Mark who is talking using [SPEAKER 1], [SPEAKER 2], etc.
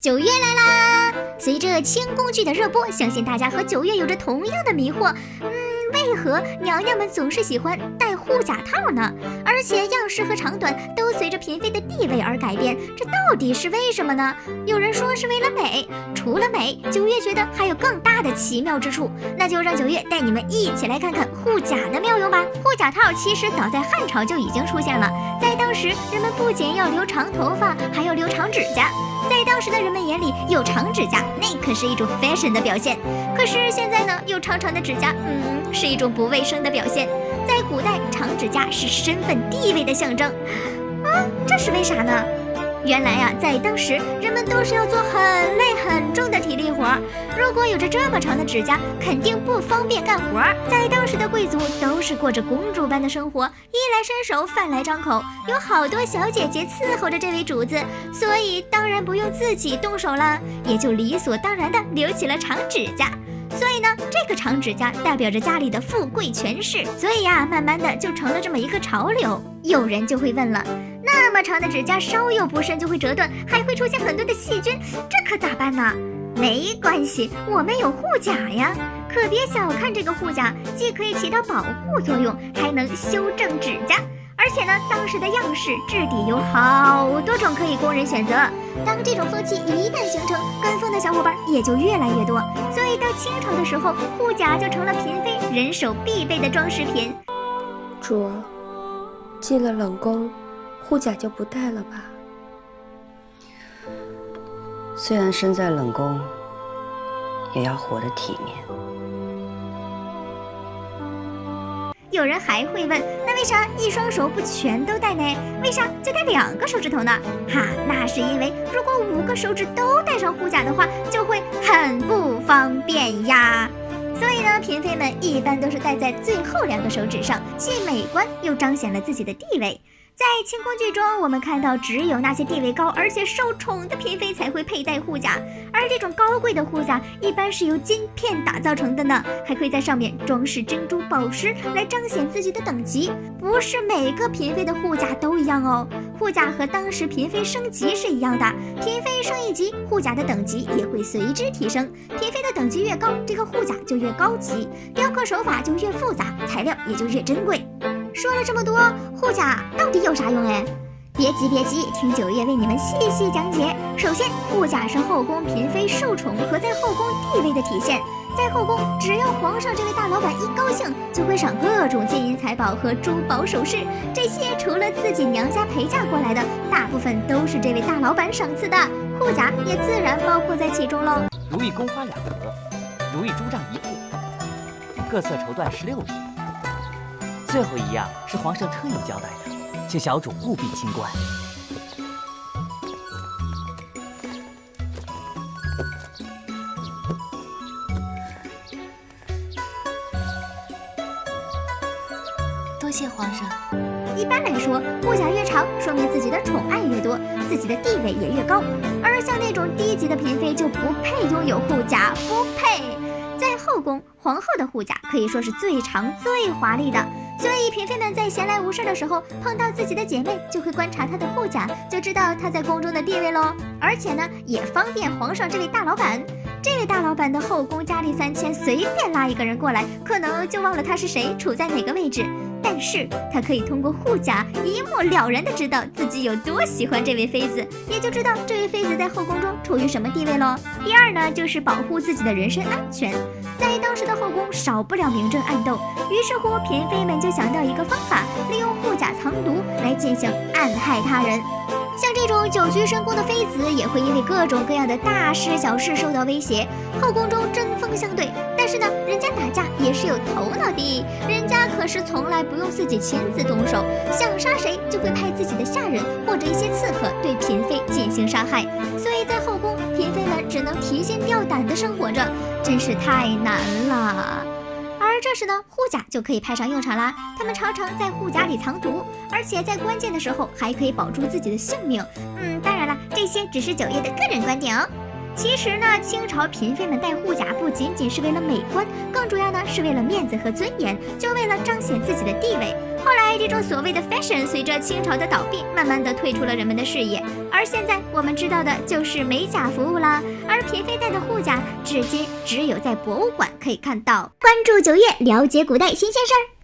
[SPEAKER 1] 9月来啦！随着清宫剧的热播，相信大家和9月有着同样的迷惑。为何娘娘们总是喜欢戴护甲套呢？而且样式和长短都随着嫔妃的地位而改变，这到底是为什么呢？有人说是为了美，除了美，9月觉得还有更大的奇妙之处，那就让9月带你们一起来看看护甲的妙用吧。护甲套其实早在汉朝就已经出现了，在当时人们不仅要留长头发，还要留长指甲。在当时的人们眼里，有长指甲那可是一种 fashion 的表现。可是现在呢，有长长的指甲，是一种不卫生的表现。在古代，长指甲是身份地位的象征。这是为啥呢？原来呀，在当时人们都是要做很累很重的体力活，如果有着这么长的指甲，肯定不方便干活。在当时的贵族都是过着公主般的生活，衣来伸手，饭来张口，有好多小姐姐伺候着这位主子，所以当然不用自己动手了，也就理所当然的留起了长指甲。所以呢，这个长指甲代表着家里的富贵权势，所以呀，慢慢的就成了这么一个潮流。有人就会问了，那么长的指甲稍有不慎就会折断，还会出现很多的细菌，这可咋办呢？没关系，我们有护甲呀。可别小看这个护甲，既可以起到保护作用，还能修正指甲。而且呢，当时的样式质地有好多种可以供人选择。当这种风气一旦形成，跟风的小伙伴也就越来越多。所以到清朝的时候，护甲就成了嫔妃人手必备的装饰品。
[SPEAKER 2] 主儿，进了冷宫，护甲就不戴了吧？
[SPEAKER 3] 虽然身在冷宫，也要活得体面。
[SPEAKER 1] 有人还会问，那为啥一双手不全都戴呢？为啥就戴2个手指头呢？那是因为如果5个手指都戴上护甲的话，就会很不方便呀。所以呢，嫔妃们一般都是戴在最后2个手指上，既美观又彰显了自己的地位。在清宫剧中，我们看到只有那些地位高而且受宠的嫔妃才会佩戴护甲，而这种高贵的护甲一般是由金片打造成的呢，还会在上面装饰珍珠宝石来彰显自己的等级。不是每个嫔妃的护甲都一样哦，护甲和当时嫔妃升级是一样的，嫔妃升一级，护甲的等级也会随之提升。嫔妃的等级越高，这个护甲就越高级，雕刻手法就越复杂，材料也就越珍贵。说了这么多，护甲到底有啥用哎？别急，听9月为你们细细讲解。首先，护甲是后宫嫔妃受宠和在后宫地位的体现。在后宫，只要皇上这位大老板一高兴，就会赏各种金银财宝和珠宝首饰。这些除了自己娘家陪嫁过来的，大部分都是这位大老板赏赐的，护甲也自然包括在其中喽。
[SPEAKER 4] 如意宫花2盒，如意珠帐1副，各色绸缎16匹。最后一样是皇上特意交代的，请小主务必清观。
[SPEAKER 5] 多谢皇上。
[SPEAKER 1] 一般来说，护甲越长，说明自己的宠爱越多，自己的地位也越高。而像那种低级的嫔妃就不配拥有护甲，不配。在后宫，皇后的护甲可以说是最长最华丽的。所以嫔妃们在闲来无事的时候，碰到自己的姐妹，就会观察她的护甲，就知道她在宫中的地位咯。而且呢，也方便皇上这位大老板。这位大老板的后宫佳丽3000，随便拉一个人过来，可能就忘了他是谁，处在哪个位置。但是他可以通过护甲一目了然的知道自己有多喜欢这位妃子，也就知道这位妃子在后宫中处于什么地位咯。第二呢，就是保护自己的人身安全。在当时的后宫少不了明争暗斗，于是乎嫔妃们就想到一个方法，利用护甲藏毒来进行暗害他人。像这种久居深宫的妃子，也会因为各种各样的大事小事受到威胁，后宫中针锋相对。但是呢，人家打架也是有头脑的，人家可是从来不用自己亲自动手，想杀谁就会派自己的下人或者一些刺客对嫔妃进行杀害。所以在后宫，嫔妃们只能提心吊胆地生活着，真是太难了。而这时呢，护甲就可以派上用场啦。他们常常在护甲里藏毒，而且在关键的时候还可以保住自己的性命。当然了，这些只是9月的个人观点哦。其实呢，清朝嫔妃们戴护甲不仅仅是为了美观，更主要呢是为了面子和尊严，就为了彰显自己的地位。后来，这种所谓的 fashion 随着清朝的倒闭，慢慢的退出了人们的视野。而现在我们知道的就是美甲服务啦。而嫔妃戴的护甲，至今只有在博物馆可以看到。关注9月，了解古代新鲜事儿。